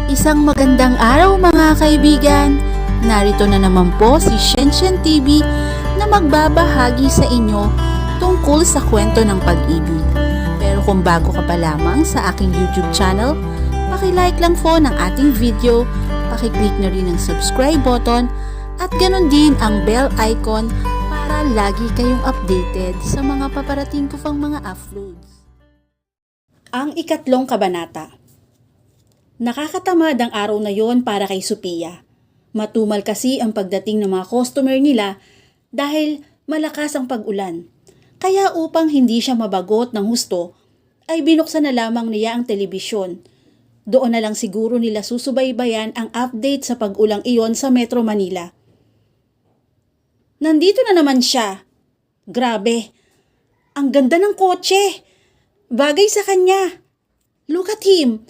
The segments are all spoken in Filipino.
Isang magandang araw mga kaibigan! Narito na naman po si Shenshen TV na magbabahagi sa inyo tungkol sa kwento ng pag-ibig. Pero kung bago ka pa lamang sa aking YouTube channel, paki-like lang po ng ating video, paki-click na rin ang subscribe button at ganon din ang bell icon para lagi kayong updated sa mga paparating ko pang mga uploads. Ang ikatlong kabanata. Nakakatamad ang araw na yon para kay Sophia. Matumal kasi ang pagdating ng mga customer nila dahil malakas ang pag-ulan. Kaya upang hindi siya mabagot ng husto, ay binuksan na lamang niya ang telebisyon. Doon na lang siguro nila susubaybayan ang update sa pag-ulang iyon sa Metro Manila. Nandito na naman siya. Grabe, ang ganda ng kotse. Bagay sa kanya. Look at him.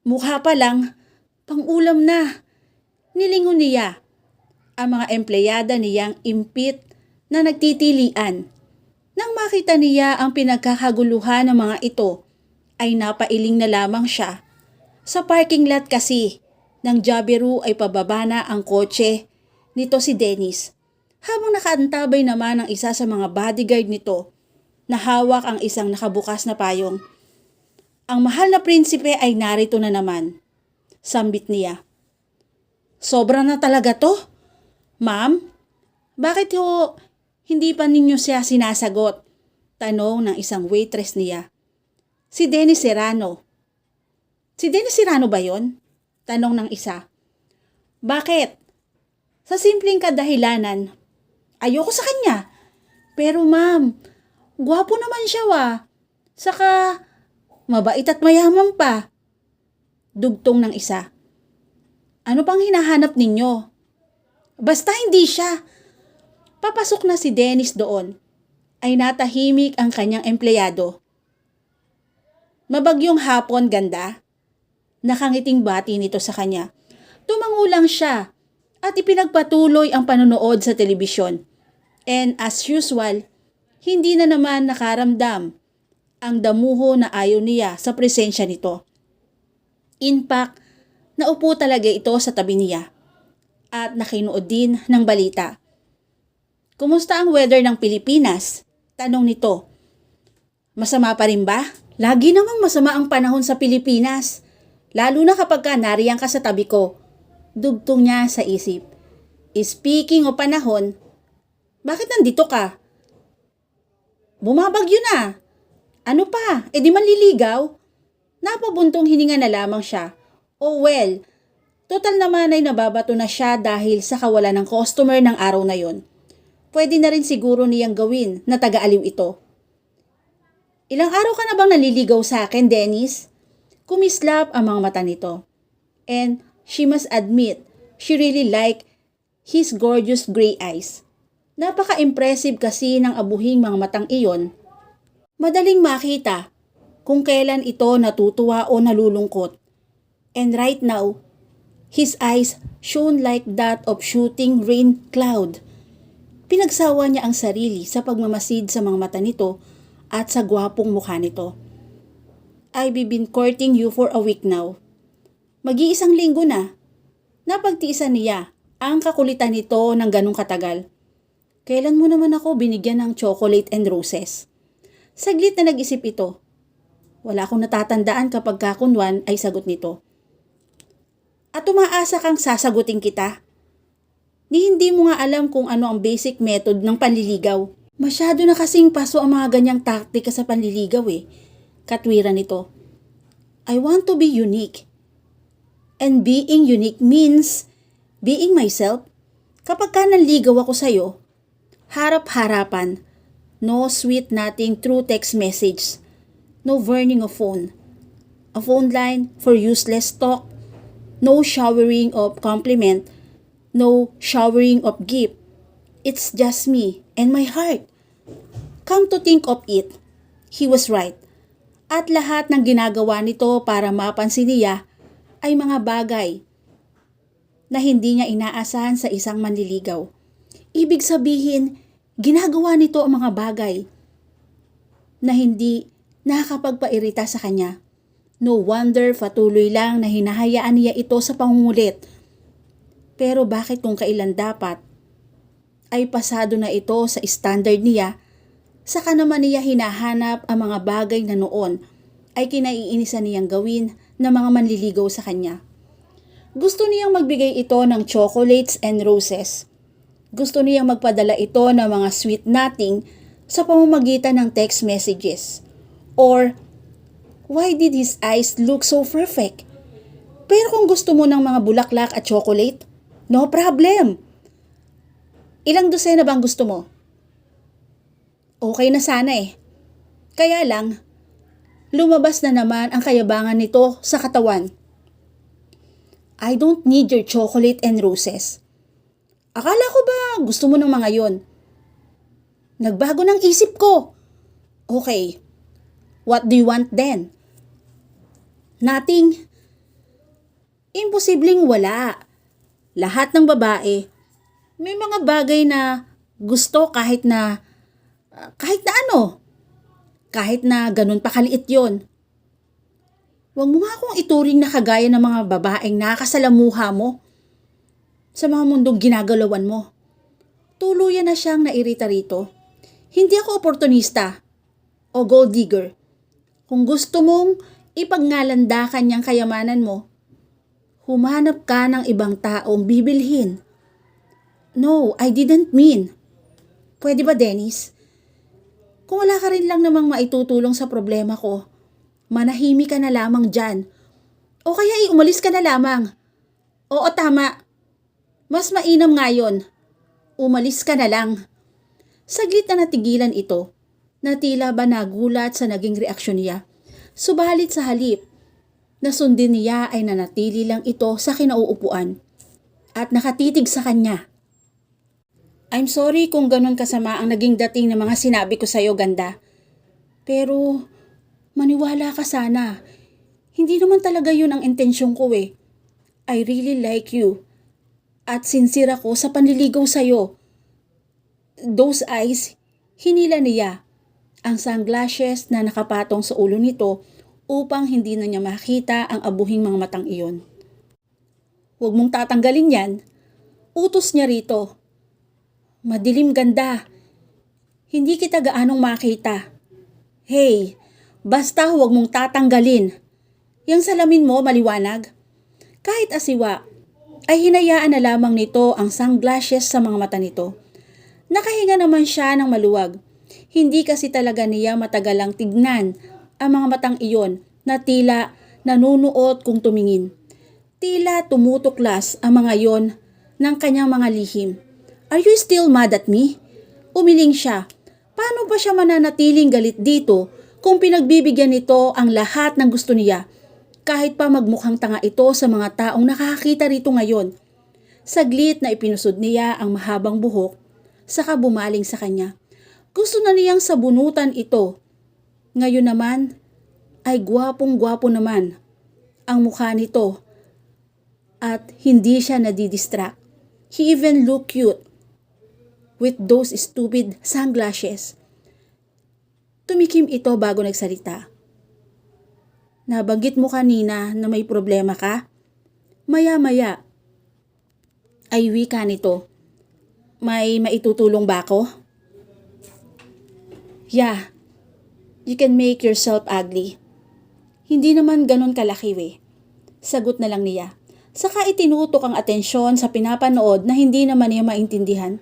Mukha pa lang, pang-ulam na. Nilingon niya. Ang mga empleyada niyang impit na nagtitilian. Nang makita niya ang pinagkakaguluhan ng mga ito, ay napailing na lamang siya. Sa parking lot kasi, ng Jabiru ay pababa na ang kotse nito si Dennis. Habang nakaantabay naman ang isa sa mga bodyguard nito, na hawak ang isang nakabukas na payong. Ang mahal na prinsipe ay narito na naman. Sambit niya. Sobra na talaga to? Ma'am, bakit hindi pa ninyo siya sinasagot? Tanong ng isang waitress niya. Si Dennis Serrano. Si Dennis Serrano ba yon? Tanong ng isa. Bakit? Sa simpleng kadahilanan. Ayoko sa kanya. Pero ma'am, gwapo naman siya Saka, mabait at mayaman pa. Dugtong ng isa. Ano pang hinahanap ninyo? Basta hindi siya. Papasok na si Dennis doon. Ay natahimik ang kanyang empleyado. Mabagyong hapon, ganda. Nakangiting bati nito sa kanya. Tumango lang siya at ipinagpatuloy ang panonood sa telebisyon. And as usual, hindi na naman nakaramdam ang damuho na ayaw niya sa presensya nito. In fact, naupo talaga ito sa tabi niya at nakinuod din ng balita. Kumusta ang weather ng Pilipinas? Tanong nito. Masama pa rin ba? Lagi namang masama ang panahon sa Pilipinas, lalo na kapag nariyan ka sa tabi ko. Dugtong niya sa isip. Speaking o panahon, bakit nandito ka? Bumabagyo na. Ano pa? E di manliligaw? Napabuntong hininga na lamang siya. Oh well, total naman ay nababato na siya dahil sa kawalan ng customer ng araw na yon. Pwede na rin siguro niyang gawin na taga-aliw ito. Ilang araw ka na bang naliligaw sa akin, Dennis? Kumislap ang mga mata nito. And she must admit, she really liked his gorgeous gray eyes. Napaka-impressive kasi ng abuhing mga matang iyon. Madaling makita kung kailan ito natutuwa o nalulungkot. And right now, his eyes shone like that of shooting rain cloud. Pinagsawa niya ang sarili sa pagmamasid sa mga mata nito at sa gwapong mukha nito. I've been courting you for a week now. Mag-iisang linggo na. Napagtiisan niya ang kakulitan nito ng ganong katagal. Kailan mo naman ako binigyan ng chocolate and roses? Saglit na nag-isip ito. Wala akong natatandaan kapag kakunwan ay sagot nito. At umaasa kang sasagutin kita? Ni hindi mo nga alam kung ano ang basic method ng panliligaw. Masyado na kasing paso ang mga ganyang taktika sa panliligaw Katwiran nito. I want to be unique. And being unique means being myself. Kapag ka nanligaw ako sa'yo, harap-harapan, no sweet nothing through text message, no burning of phone, a phone line for useless talk, no showering of compliment, no showering of gift. It's just me and my heart. Come to think of it, he was right. At lahat ng ginagawa nito para mapansin niya ay mga bagay na hindi niya inaasahan sa isang manliligaw. Ibig sabihin, ginagawa nito ang mga bagay na hindi nakakapagpairita sa kanya No wonder patuloy lang na hinahayaan niya ito sa pangungulit. Pero bakit kung kailan dapat ay pasado na ito sa standard niya, saka naman niya hinahanap ang mga bagay na noon ay kinaiinisan niyang gawin ng mga manliligaw sa kanya. Gusto niyang magbigay ito ng chocolates and roses. Gusto niyang magpadala ito ng mga sweet nothing sa pamamagitan ng text messages. Or, why did his eyes look so perfect? Pero kung gusto mo ng mga bulaklak at chocolate, no problem. Ilang dosena bang gusto mo? Okay na sana eh. Kaya lang, lumabas na naman ang kayabangan nito sa katawan. I don't need your chocolate and roses. Akala ko ba gusto mo ng mga yon? Nagbago ng isip ko. Okay, what do you want then? Nothing. Imposibleng wala. Lahat ng babae, may mga bagay na gusto kahit na ano. Kahit na ganun pa kaliit yon. Huwag mo nga akong ituring na kagaya ng mga babaeng nakakasalamuha mo sa mga mundong ginagalawan mo. Tuluyan na siyang nairita rito. Hindi ako oportunista o gold digger. Kung gusto mong ipagngalanda kanyang kayamanan mo, humanap ka ng ibang taong bibilhin. No, I didn't mean. Pwede ba, Dennis? Kung wala ka rin lang namang maitutulong sa problema ko, manahimik ka na lamang dyan. O kaya umalis ka na lamang. Oo, tama. Mas mainam nga yun. Umalis ka na lang. Saglit na natigilan ito, na tila ba nagulat sa naging reaksyon niya. Subalit sa halip, nasundin niya ay nanatili lang ito sa kinauupuan at nakatitig sa kanya. I'm sorry kung ganun kasama ang naging dating ng mga sinabi ko sa'yo, ganda. Pero maniwala ka sana. Hindi naman talaga yun ang intensyon ko eh. I really like you. At sincere ako sa panliligaw sa'yo. Those eyes, hinila niya ang sunglasses na nakapatong sa ulo nito upang hindi na niya makita ang abuhing mga matang iyon. Huwag mong tatanggalin yan. Utos niya rito. Madilim, ganda. Hindi kita gaanong makita. Hey, basta huwag mong tatanggalin. Yang salamin mo maliwanag. Kahit asiwa, ay hinayaan na lamang nito ang sunglasses sa mga mata nito. Nakahinga naman siya ng maluwag. Hindi kasi talaga niya matagalang tignan ang mga matang iyon na tila nanunuot kung tumingin. Tila tumutuklas ang mga iyon ng kanyang mga lihim. Are you still mad at me? Umiling siya. Paano ba siya mananatiling galit dito kung pinagbibigyan nito ang lahat ng gusto niya? Kahit pa magmukhang tanga ito sa mga taong nakakakita rito ngayon. Saglit na ipinusod niya ang mahabang buhok, saka bumaling sa kanya. Gusto na niyang sabunutan ito. Ngayon naman ay gwapong-gwapo naman ang mukha nito at hindi siya nadidistract. He even looked cute with those stupid sunglasses. Tumikim ito bago nagsalita. Nabanggit mo kanina na may problema ka? Maya-maya ay wika nito. May maitutulong ba ako? Yeah, you can make yourself ugly. Hindi naman ganun kalaki we. Sagot na lang niya. Saka itinutok ang atensyon sa pinapanood na hindi naman niya maintindihan.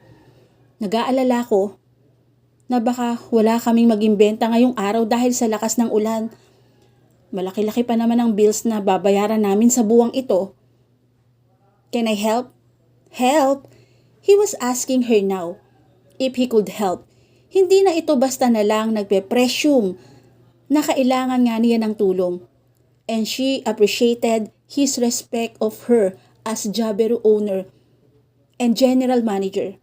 Nag-aalala ko na baka wala kaming mag-imbenta ngayong araw dahil sa lakas ng ulan. Malaki-laki pa naman ang bills na babayaran namin sa buwang ito. Can I help? Help? He was asking her now if he could help. Hindi na ito basta na lang nagpe-presume na kailangan nga niya ng tulong. And she appreciated his respect of her as Jaberu owner and general manager.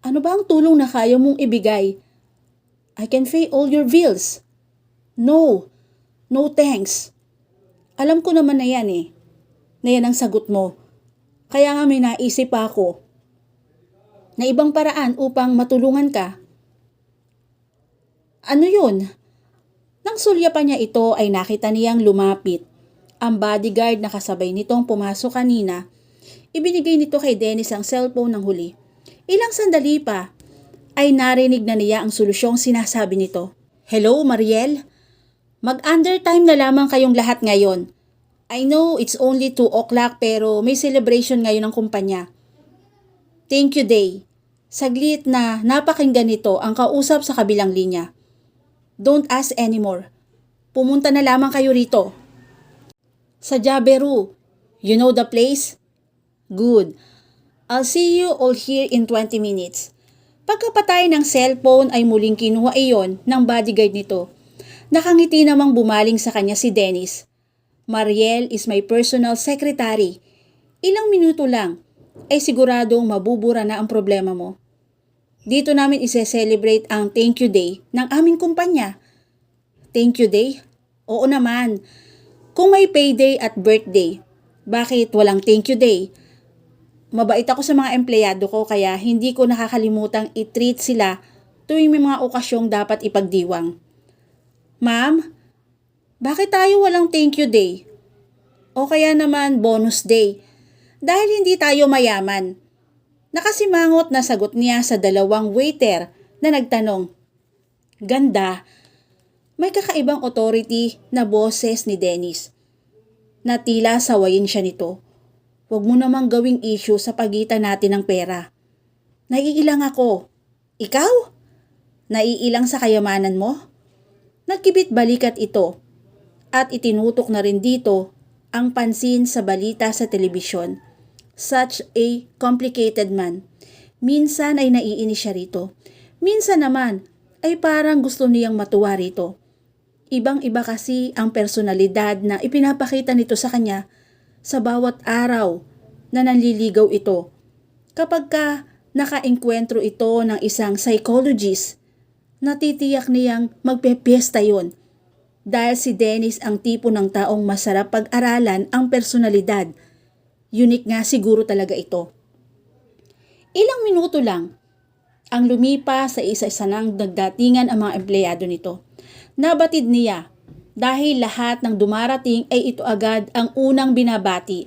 Ano ba ang tulong na kaya mong ibigay? I can pay all your bills. No. No thanks. Alam ko naman na yan eh. Na yan ang sagot mo. Kaya nga may naisip pa ako na ibang paraan upang matulungan ka. Ano yun? Nang sulyapan niya ito ay nakita niyang lumapit. Ang bodyguard na kasabay nitong pumasok kanina, ibinigay nito kay Dennis ang cellphone ng huli. Ilang sandali pa ay narinig na niya ang solusyong sinasabi nito. Hello, Mariel? Mag-undertime na lamang kayong lahat ngayon. I know it's only 2 o'clock pero may celebration ngayon ng kumpanya. Thank you, Day. Saglit na napakinggan nito ang kausap sa kabilang linya. Don't ask anymore. Pumunta na lamang kayo rito. Sa Jaberu. You know the place? Good. I'll see you all here in 20 minutes. Pagkapatay ng cellphone ay muling kinuha iyon ng bodyguard nito. Nakangiti namang bumaling sa kanya si Dennis. Mariel is my personal secretary. Ilang minuto lang ay siguradong mabubura na ang problema mo. Dito namin ise-celebrate ang Thank You Day ng aming kumpanya. Thank You Day? Oo naman. Kung may payday at birthday, bakit walang Thank You Day? Mabait ako sa mga empleyado ko kaya hindi ko nakakalimutang i-treat sila tuwing may mga okasyong dapat ipagdiwang. Ma'am, bakit tayo walang Thank You Day? O kaya naman bonus day? Dahil hindi tayo mayaman. Nakasimangot na sagot niya sa dalawang waiter na nagtanong. Ganda. May kakaibang authority na boses ni Dennis. Natila sawayin siya nito. Huwag mo namang gawing issue sa pagitan natin ng pera. Naiilang ako. Ikaw? Naiilang sa kayamanan mo? Nagkibit balikat ito at itinutok na rin dito ang pansin sa balita sa telebisyon. Such a complicated man. Minsan ay naiinis siya rito. Minsan naman ay parang gusto niyang matuwa rito. Ibang-iba kasi ang personalidad na ipinapakita nito sa kanya sa bawat araw na nanliligaw ito. Kapag ka nakaengkwentro ito ng isang psychologist, natitiyak niyang magpepiesta yon. Dahil si Dennis ang tipo ng taong masarap pag-aralan ang personalidad. Unique nga siguro talaga ito. Ilang minuto lang ang lumipas sa isa-isa nang nagdatingan ang mga empleyado nito. Nabatid niya dahil lahat ng dumarating ay ito agad ang unang binabati.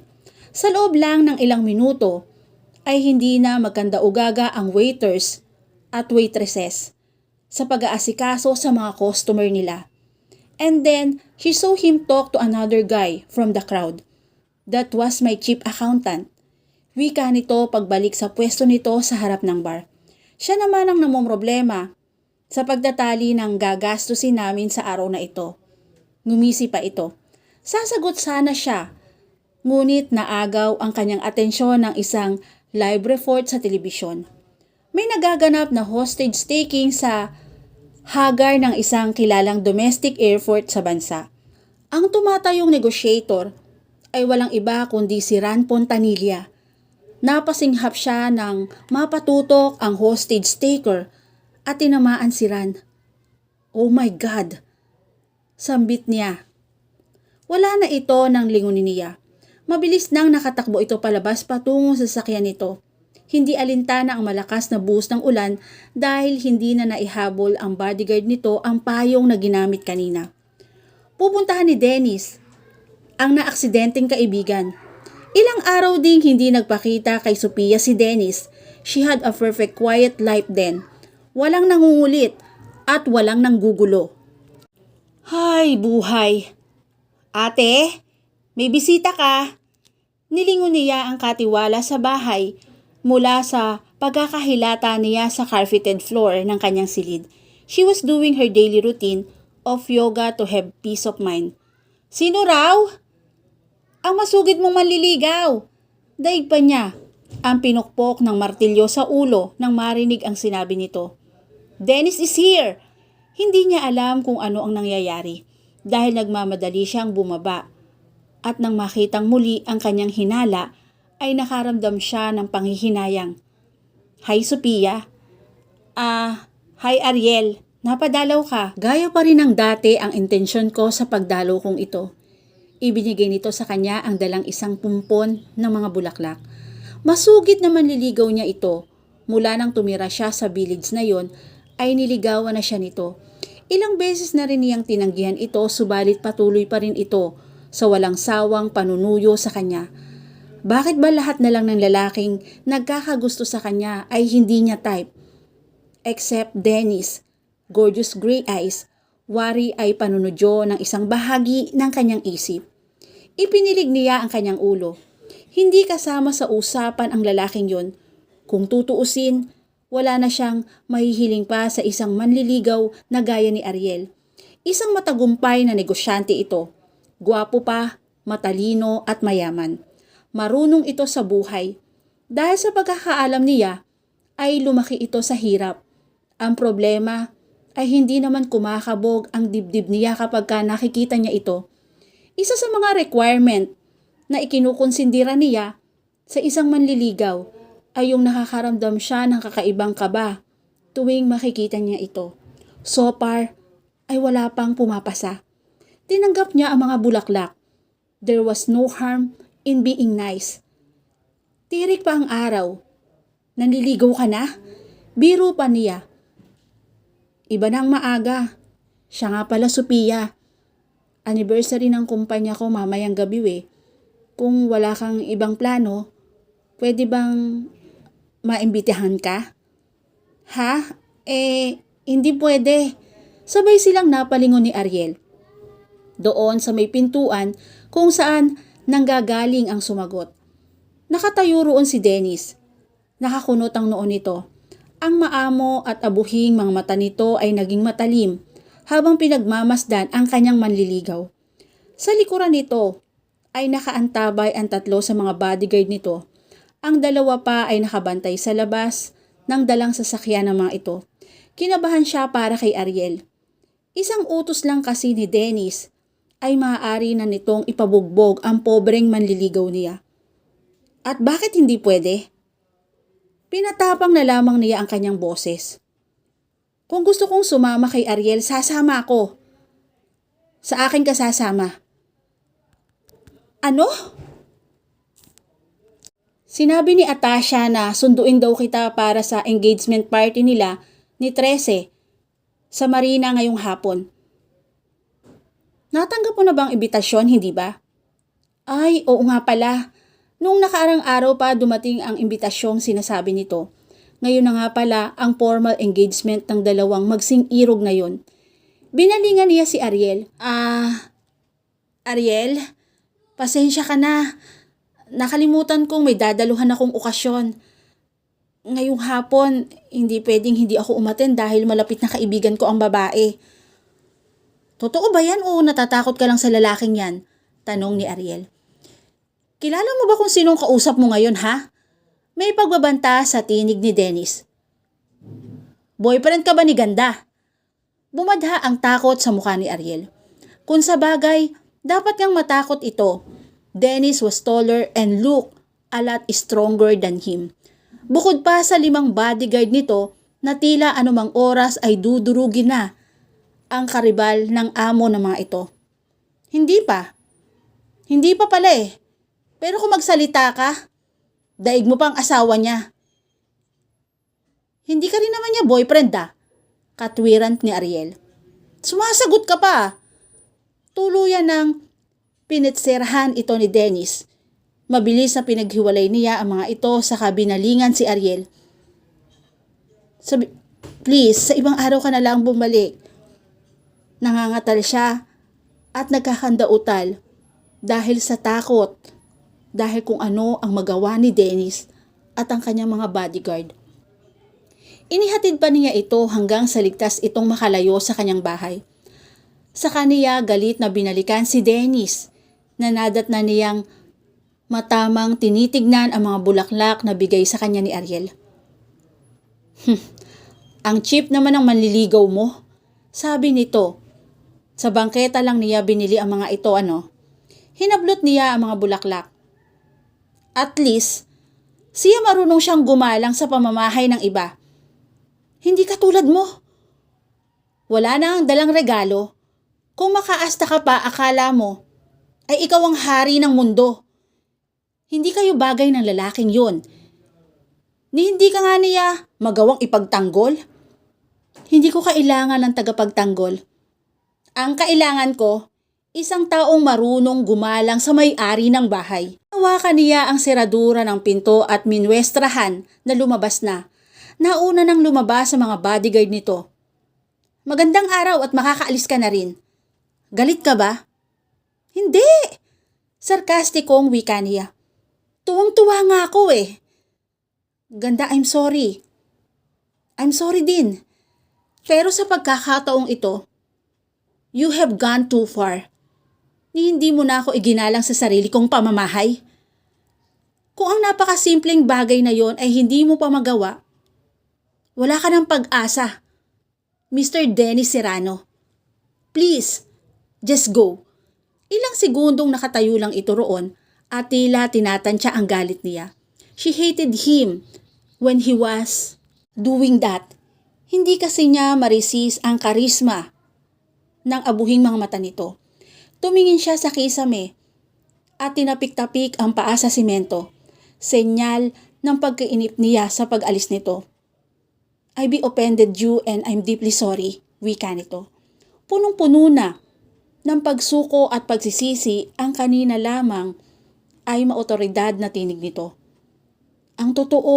Sa loob lang ng ilang minuto ay hindi na magkanda-ugaga ang waiters at waitresses sa pag-aasikaso sa mga customer nila. And then, she saw him talk to another guy from the crowd. That was my chief accountant. Wika nito pagbalik sa pwesto nito sa harap ng bar. Siya naman ang namomroblema sa pagdatali ng gagastusin namin sa araw na ito. Ngumisi pa ito. Sasagot sana siya, ngunit naagaw ang kanyang atensyon ng isang live report sa telebisyon. May nagaganap na hostage taking sa hagar ng isang kilalang domestic airport sa bansa. Ang tumatayong negotiator ay walang iba kundi si Ran Pontanilla. Napasinghap siya nang mapatutok ang hostage taker at tinamaan si Ran. Oh my God! Sambit niya. Wala na ito ng lingunin niya. Mabilis nang nakatakbo ito palabas patungo sa sasakyan nito. Hindi alintana ang malakas na buhos ng ulan dahil hindi na naihabol ang bodyguard nito ang payong na ginamit kanina. Pupuntahan ni Dennis ang naaksidenteng kaibigan. Ilang araw ding hindi nagpakita kay Sophia si Dennis. She had a perfect quiet life then. Walang nangungulit at walang nanggugulo. Hay, buhay. Ate, may bisita ka. Nilingon niya ang katiwala sa bahay mula sa pagkakahilata niya sa carpeted floor ng kanyang silid. She was doing her daily routine of yoga to have peace of mind. Sino raw? Ang masugid mong manliligaw. Daig pa niya ang pinukpok ng martilyo sa ulo nang marinig ang sinabi nito. Dennis is here! Hindi niya alam kung ano ang nangyayari dahil nagmamadali siyang bumaba at nang makitang muli ang kanyang hinala ay nakaramdam siya ng panghihinayang. Hi Sophia. Hi Ariel. Napadalaw ka. Gaya pa rin ng dati ang intensyon ko sa pagdalaw kong ito. Ibinigay nito sa kanya ang dalang isang pumpon ng mga bulaklak. Masugid na manliligaw niya ito. Mula nang tumira siya sa village na yon, ay niligawan na siya nito. Ilang beses na rin niyang tinanggihan ito subalit patuloy pa rin ito sa walang sawang panunuyo sa kanya. Bakit ba lahat na lang ng lalaking nagkakagusto sa kanya ay hindi niya type? Except Dennis, gorgeous gray eyes, wari ay panunodyo ng isang bahagi ng kanyang isip. Ipinilig niya ang kanyang ulo. Hindi kasama sa usapan ang lalaking yon. Kung tutuusin, wala na siyang mahihiling pa sa isang manliligaw na gaya ni Ariel. Isang matagumpay na negosyante ito. Gwapo pa, matalino at mayaman. Marunong ito sa buhay. Dahil sa pagkakaalam niya, ay lumaki ito sa hirap. Ang problema ay hindi naman kumakabog ang dibdib niya kapag nakikita niya ito. Isa sa mga requirement na ikinukonsindira niya sa isang manliligaw ay yung nakakaramdam siya ng kakaibang kaba tuwing makikita niya ito. So far, ay wala pang pumapasa. Tinanggap niya ang mga bulaklak. There was no harm in being nice. Tirik pa ang araw. Nanliligaw ka na? Biro pa niya. Iba nang maaga. Siya nga pala Sophia. Anniversary ng kumpanya ko mamayang gabi . Kung wala kang ibang plano, pwede bang maimbitahan ka? Ha? Hindi pwede. Sabay silang napalingon ni Ariel. Doon sa may pintuan kung saan nanggagaling ang sumagot. Nakatayo roon si Dennis. Nakakunot ang noo nito. Ang maamo at abuhing mga mata nito ay naging matalim habang pinagmamasdan ang kanyang manliligaw. Sa likuran nito ay nakaantabay ang 3 sa mga bodyguard nito. Ang 2 pa ay nakabantay sa labas ng dalang sasakyan ng mga ito. Kinabahan siya para kay Ariel. Isang utos lang kasi ni Dennis ay maaari na nitong ipabugbog ang pobreng manliligaw niya. At bakit hindi pwede? Pinatapang na lamang niya ang kanyang boses. Kung gusto kong sumama kay Ariel, sasama ako. Sa akin ka sasama. Ano? Sinabi ni Atasha na sunduin daw kita para sa engagement party nila ni 13 sa Marina ngayong hapon. Natanggap mo na bang imbitasyon, hindi ba? Ay, oo nga pala. Noong nakaarang araw pa dumating ang imbitasyong sinasabi nito. Ngayon na nga pala ang formal engagement ng dalawang magsing-irog na yon. Binalingan niya si Ariel. Ariel, pasensya ka na. Nakalimutan kong may dadaluhan akong okasyon. Ngayong hapon, hindi pwedeng hindi ako umaten dahil malapit na kaibigan ko ang babae. Totoo ba yan o natatakot ka lang sa lalaking yan? Tanong ni Ariel. Kilala mo ba kung sinong kausap mo ngayon, ha? May pagbabanta sa tinig ni Dennis. Boyfriend ka ba ni Ganda? Bumadha ang takot sa mukha ni Ariel. Kung sa bagay, dapat ngang matakot ito. Dennis was taller and looked a lot stronger than him. Bukod pa sa 5 bodyguard nito na tila anumang oras ay dudurugin na ang karibal ng amo ng mga ito. Hindi pa. Hindi pa pala . Pero kung magsalita ka, daig mo pang asawa niya. Hindi ka rin naman niya boyfriend . Katwiran ni Ariel. Sumasagot ka pa. Tuluyan ng pinitserahan ito ni Dennis. Mabilis na pinaghiwalay niya ang mga ito sa kabinalingan si Ariel. Please, sa ibang araw ka na lang bumalik. Nangangatal siya at nagkakandautal dahil sa takot. Dahil kung ano ang magawa ni Dennis at ang kanyang mga bodyguard. Inihatid pa niya ito hanggang sa ligtas itong makalayo sa kanyang bahay. Sa kaniya galit na binalikan si Dennis. Nanadat na niyang matamang tinitignan ang mga bulaklak na bigay sa kanya ni Ariel. Ang cheap naman ang manliligaw mo, sabi nito. Sa bangketa lang niya binili ang mga ito, Hinablot niya ang mga bulaklak. At least, siya marunong siyang gumalang sa pamamahay ng iba. Hindi katulad mo. Wala na ang dalang regalo. Kung makaasta ka pa, akala mo ay ikaw ang hari ng mundo. Hindi kayo bagay ng lalaking yun. Ni hindi ka nga niya magawang ipagtanggol. Hindi ko kailangan ng tagapagtanggol. Ang kailangan ko, isang taong marunong gumalang sa may-ari ng bahay. Hawakan niya ang seradura ng pinto at minwestrahan na lumabas na. Nauna nang lumabas sa mga bodyguard nito. Magandang araw at makakaalis ka na rin. Galit ka ba? Hindi! Sarkastikong wika niya. Tuwang-tuwa nga ako eh. Ganda, I'm sorry. I'm sorry din. Pero sa pagkakataong ito, you have gone too far. Hindi mo na ako iginalang sa sarili kong pamamahay. Kung ang napakasimpleng bagay na yon ay hindi mo pa magawa, wala ka ng pag-asa. Mr. Dennis Serrano, please, just go. Ilang segundong nakatayo lang ito roon at tila tinatansya ang galit niya. She hated him when he was doing that. Hindi kasi niya ma-resist ang karisma ng abuhing mga mata nito. Tumingin siya sa kisame at tinapik-tapik ang paa sa simento. Senyal ng pagkainip niya sa pag-alis nito. I be offended you and I'm deeply sorry, wika nito. Punong-puno na ng pagsuko at pagsisisi ang kanina lamang ay maotoridad na tinig nito. Ang totoo,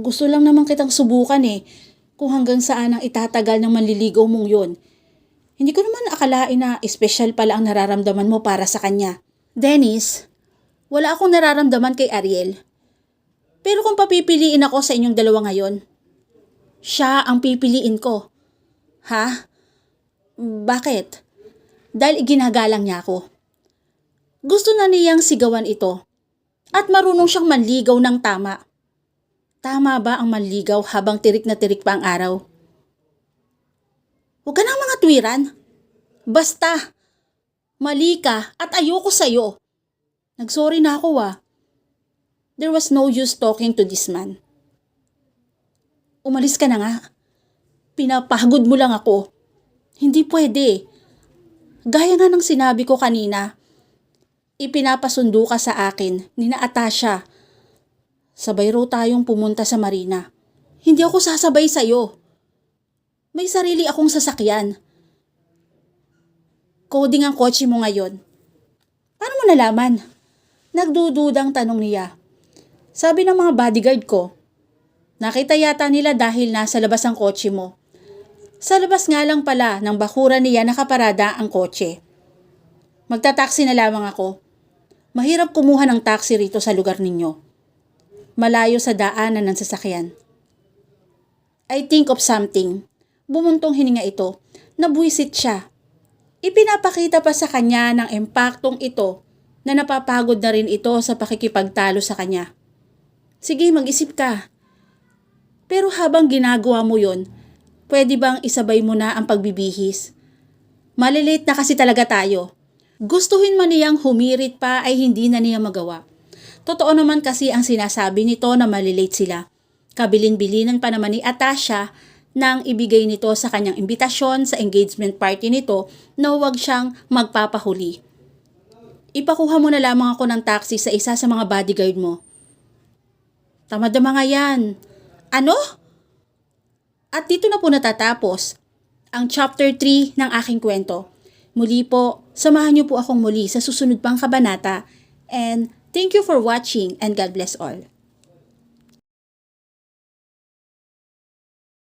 gusto lang naman kitang subukan eh kung hanggang saan ang itatagal ng manliligaw mong yon. Hindi ko naman akalain na espesyal pala ang nararamdaman mo para sa kanya. Dennis, wala akong nararamdaman kay Ariel. Pero kung papipiliin ako sa inyong dalawa ngayon, siya ang pipiliin ko. Ha? Bakit? Dahil iginagalang niya ako. Gusto na niyang sigawan ito at marunong siyang manligaw ng tama. Tama ba ang manligaw habang tirik na tirik pa ang araw? Huwag ka nang mga tuwiran. Basta, mali ka at ayoko sa'yo. Nagsorry na ako ah. There was no use talking to this man. Umalis ka na nga. Pinapahagod mo lang ako. Hindi pwede. Gaya nga ng sinabi ko kanina, ipinapasundo ka sa akin ni na Atasha. Sabay raw tayong pumunta sa marina. Hindi ako sasabay sa'yo. May sarili akong sasakyan. Coding ang kotse mo ngayon. Paano mo nalaman? Nagdududang tanong niya. Sabi ng mga bodyguard ko, nakita yata nila dahil nasa labas ang kotse mo. Sa labas nga lang pala ng bakuran niya nakaparada ang kotse. Magta-taxi na lamang ako. Mahirap kumuha ng taxi rito sa lugar ninyo. Malayo sa daanan ng sasakyan. I think of something. Bumuntong hininga ito. Nabuwisit siya. Ipinapakita pa sa kanya ng empaktong ito na napapagod na rin ito sa pakikipagtalo sa kanya. Sige, mag-isip ka. Pero habang ginagawa mo yon, pwede bang isabay mo na ang pagbibihis? Malilate na kasi talaga tayo. Gustuhin man niyang humirit pa ay hindi na niya magawa. Totoo naman kasi ang sinasabi nito na malilate sila. Kabilin-bilinan pa naman ni Atasha nang ibigay nito sa kanyang imbitasyon sa engagement party nito na huwag siyang magpapahuli. Ipakuha mo na lamang ako ng taxi sa isa sa mga bodyguard mo. Tamad na mga yan. Ano? At dito na po natatapos ang chapter 3 ng aking kwento. Muli po, samahan niyo po akong muli sa susunod pang kabanata and thank you for watching and God bless all.